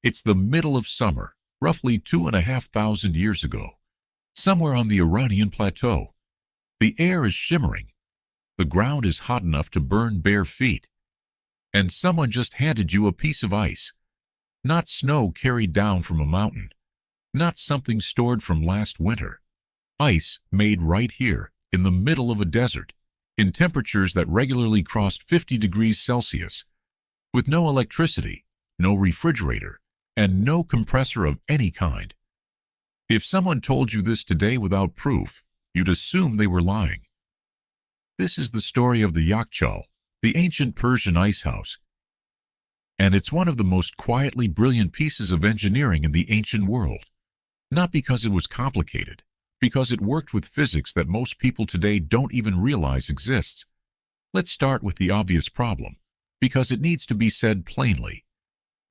It's the middle of summer, roughly 2,500 years ago, somewhere on the Iranian plateau. The air is shimmering, the ground is hot enough to burn bare feet, and someone just handed you a piece of ice. Not snow carried down from a mountain, not something stored from last winter. Ice made right here, in the middle of a desert, in temperatures that regularly crossed 50 degrees Celsius, with no electricity, no refrigerator, and no compressor of any kind. If someone told you this today without proof, you'd assume they were lying. This is the story of the yakhchal, the ancient Persian ice house, and it's one of the most quietly brilliant pieces of engineering in the ancient world. Not because it was complicated, because it worked with physics that most people today don't even realize exists. Let's start with the obvious problem, because it needs to be said plainly.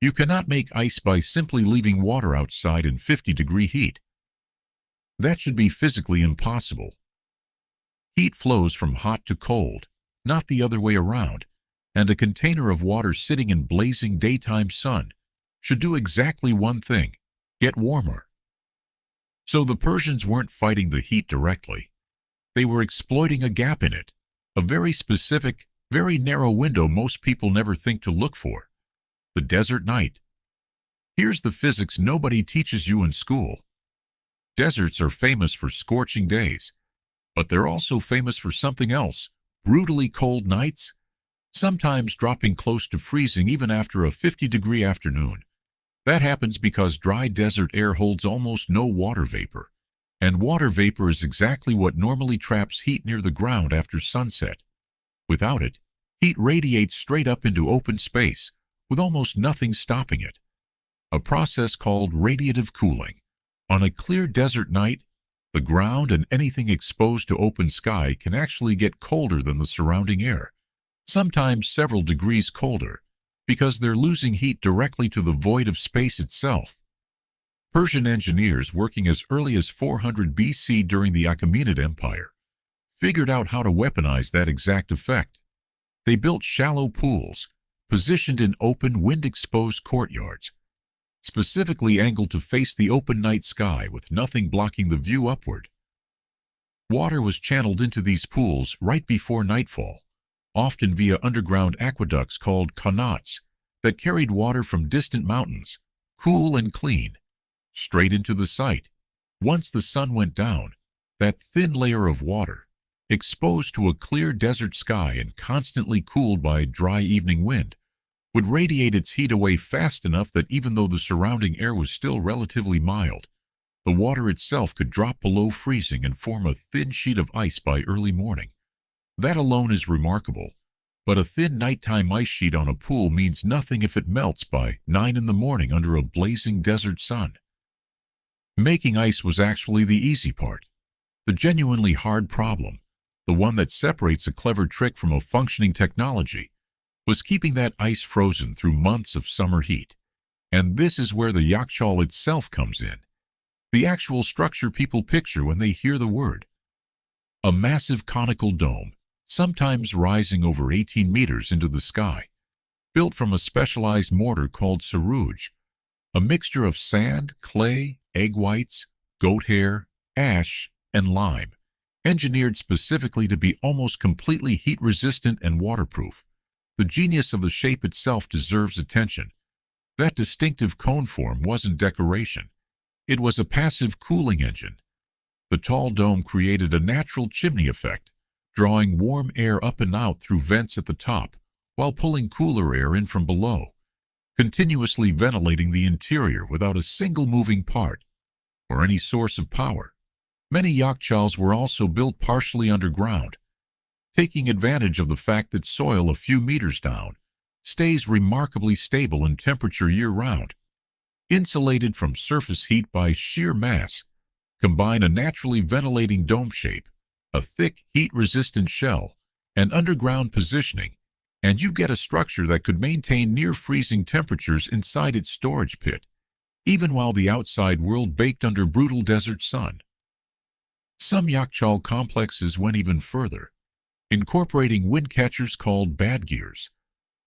You cannot make ice by simply leaving water outside in 50-degree heat. That should be physically impossible. Heat flows from hot to cold, not the other way around, and a container of water sitting in blazing daytime sun should do exactly one thing: get warmer. So the Persians weren't fighting the heat directly. They were exploiting a gap in it, a very specific, very narrow window most people never think to look for: the desert night. Here's the physics nobody teaches you in school. Deserts are famous for scorching days, but they're also famous for something else: brutally cold nights, sometimes dropping close to freezing even after a 50-degree afternoon. That happens because dry desert air holds almost no water vapor, and water vapor is exactly what normally traps heat near the ground after sunset. Without it, heat radiates straight up into open space, with almost nothing stopping it. A process called radiative cooling. On a clear desert night, the ground and anything exposed to open sky can actually get colder than the surrounding air, sometimes several degrees colder, because they're losing heat directly to the void of space itself. Persian engineers working as early as 400 BC during the Achaemenid Empire figured out how to weaponize that exact effect. They built shallow pools, positioned in open, wind-exposed courtyards, specifically angled to face the open night sky with nothing blocking the view upward. Water was channeled into these pools right before nightfall, often via underground aqueducts called qanats that carried water from distant mountains, cool and clean, straight into the site. Once the sun went down, that thin layer of water, exposed to a clear desert sky and constantly cooled by dry evening wind, would radiate its heat away fast enough that even though the surrounding air was still relatively mild, the water itself could drop below freezing and form a thin sheet of ice by early morning. That alone is remarkable, but a thin nighttime ice sheet on a pool means nothing if it melts by 9 in the morning under a blazing desert sun. Making ice was actually the easy part. The genuinely hard problem, the one that separates a clever trick from a functioning technology, was keeping that ice frozen through months of summer heat. And this is where the yakhchal itself comes in, the actual structure people picture when they hear the word. A massive conical dome, sometimes rising over 18 meters into the sky, built from a specialized mortar called sarouj, a mixture of sand, clay, egg whites, goat hair, ash, and lime, engineered specifically to be almost completely heat-resistant and waterproof. The genius of the shape itself deserves attention. That distinctive cone form wasn't decoration. It was a passive cooling engine. The tall dome created a natural chimney effect, drawing warm air up and out through vents at the top, while pulling cooler air in from below, continuously ventilating the interior without a single moving part or any source of power. Many yakhchals were also built partially underground, taking advantage of the fact that soil a few meters down stays remarkably stable in temperature year-round. Insulated from surface heat by sheer mass, combine a naturally ventilating dome shape, a thick, heat-resistant shell, and underground positioning, and you get a structure that could maintain near-freezing temperatures inside its storage pit, even while the outside world baked under brutal desert sun. Some yakhchal complexes went even further, incorporating windcatchers called badgirs,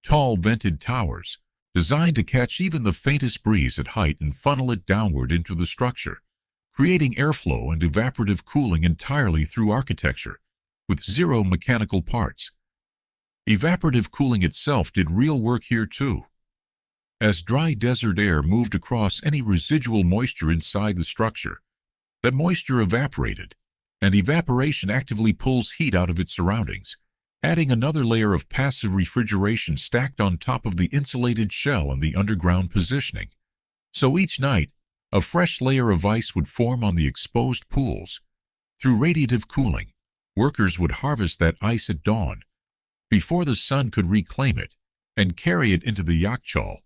tall vented towers designed to catch even the faintest breeze at height and funnel it downward into the structure, creating airflow and evaporative cooling entirely through architecture, with zero mechanical parts. Evaporative cooling itself did real work here too. As dry desert air moved across any residual moisture inside the structure, that moisture evaporated, and evaporation actively pulls heat out of its surroundings, adding another layer of passive refrigeration stacked on top of the insulated shell and the underground positioning. So each night, a fresh layer of ice would form on the exposed pools. Through radiative cooling, workers would harvest that ice at dawn, before the sun could reclaim it, and carry it into the yakhchal,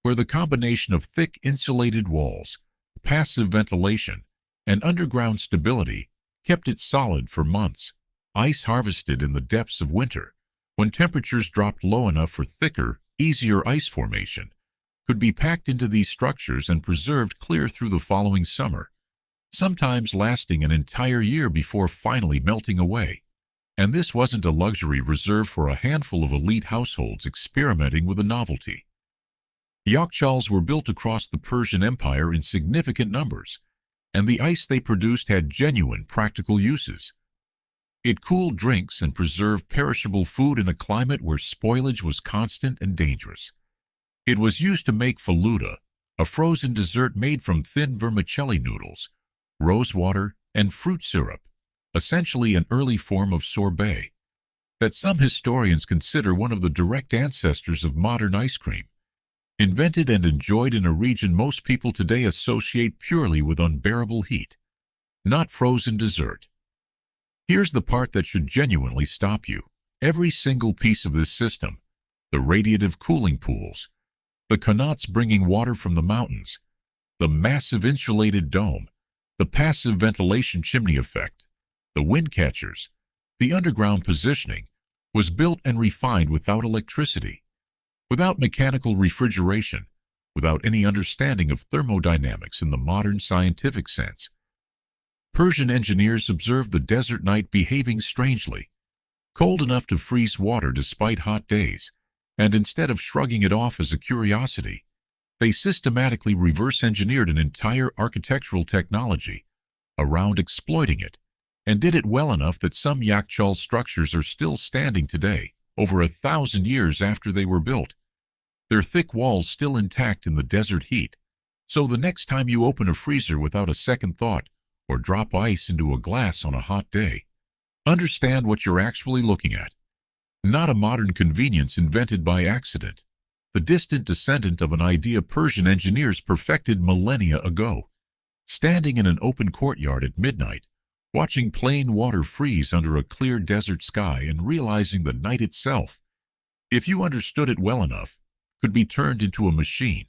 where the combination of thick insulated walls, passive ventilation, and underground stability kept it solid for months. Ice harvested in the depths of winter, when temperatures dropped low enough for thicker, easier ice formation, could be packed into these structures and preserved clear through the following summer, sometimes lasting an entire year before finally melting away. And this wasn't a luxury reserved for a handful of elite households experimenting with a novelty. Yakhchals were built across the Persian Empire in significant numbers, and the ice they produced had genuine practical uses. It cooled drinks and preserved perishable food in a climate where spoilage was constant and dangerous. It was used to make falooda, a frozen dessert made from thin vermicelli noodles, rose water, and fruit syrup, essentially an early form of sorbet, that some historians consider one of the direct ancestors of modern ice cream, invented and enjoyed in a region most people today associate purely with unbearable heat, not frozen dessert. Here's the part that should genuinely stop you. Every single piece of this system, the radiative cooling pools, the qanats bringing water from the mountains, the massive insulated dome, the passive ventilation chimney effect, the windcatchers, the underground positioning, was built and refined without electricity, without mechanical refrigeration, without any understanding of thermodynamics in the modern scientific sense. Persian engineers observed the desert night behaving strangely, cold enough to freeze water despite hot days, and instead of shrugging it off as a curiosity, they systematically reverse-engineered an entire architectural technology around exploiting it, and did it well enough that some yakhchal structures are still standing today, over 1,000 years after they were built, their thick walls still intact in the desert heat. So the next time you open a freezer without a second thought, or drop ice into a glass on a hot day, understand what you're actually looking at. Not a modern convenience invented by accident, the distant descendant of an idea Persian engineers perfected millennia ago. Standing in an open courtyard at midnight, watching plain water freeze under a clear desert sky and realizing the night itself, if you understood it well enough, could be turned into a machine.